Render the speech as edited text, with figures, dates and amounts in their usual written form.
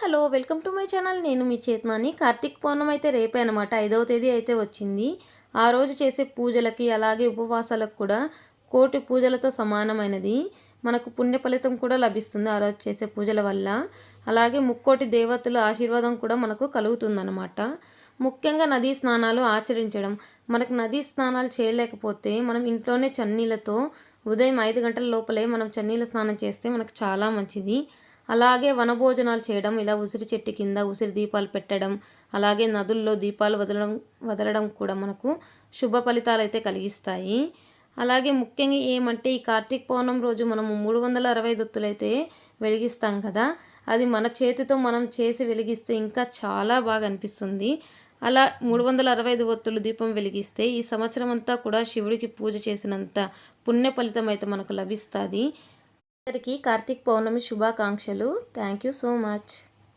Hello welcome to my channel. నేను మీ చేతనాని. కార్తీక పౌర్ణమి అయితే రేపే అనమాట, 5వ తేదీ అయితే వచ్చింది. ఆ రోజు చేసే పూజలకి అలాగే ఉపవాసాలకు కూడా కోటి పూజలతో సమానమైనది. మనకు పుణ్య ఫలితం కూడా లభిస్తుంది ఆ రోజు చేసే పూజల వల్ల. అలాగే ముక్కోటి దేవతల ఆశీర్వాదం కూడా మనకు కలుగుతుందన్నమాట. ముఖ్యంగా నదీ స్నానాలు ఆచరించడం. మనకు నదీ స్నానాలు చేయలేకపోతే మనం ఇంట్లోనే చన్నీళ్ళతో ఉదయం 5 గంటల లోపలే మనం చన్నీళ్ళ స్నానం చేస్తే మనకు చాలా మంచిది. అలాగే వనభోజనాలు చేయడం, ఇలా ఉసిరి చెట్టు కింద ఉసిరి దీపాలు పెట్టడం, అలాగే నదుల్లో దీపాలు వదలడం వదలడం కూడా మనకు శుభ ఫలితాలైతే కలిగిస్తాయి. అలాగే ముఖ్యంగా ఏమంటే ఈ కార్తీక పౌర్ణమి రోజు మనము 365 ఒత్తులైతే వెలిగిస్తాం కదా, అది మన చేతితో మనం చేసి వెలిగిస్తే ఇంకా చాలా బాగా అనిపిస్తుంది. అలా 365 ఒత్తులు దీపం వెలిగిస్తే ఈ సంవత్సరం అంతా కూడా శివుడికి పూజ చేసినంత పుణ్య ఫలితం అయితే మనకు లభిస్తుంది. అందరికీ కార్తీక పౌర్ణమి శుభాకాంక్షలు. Thank you so much.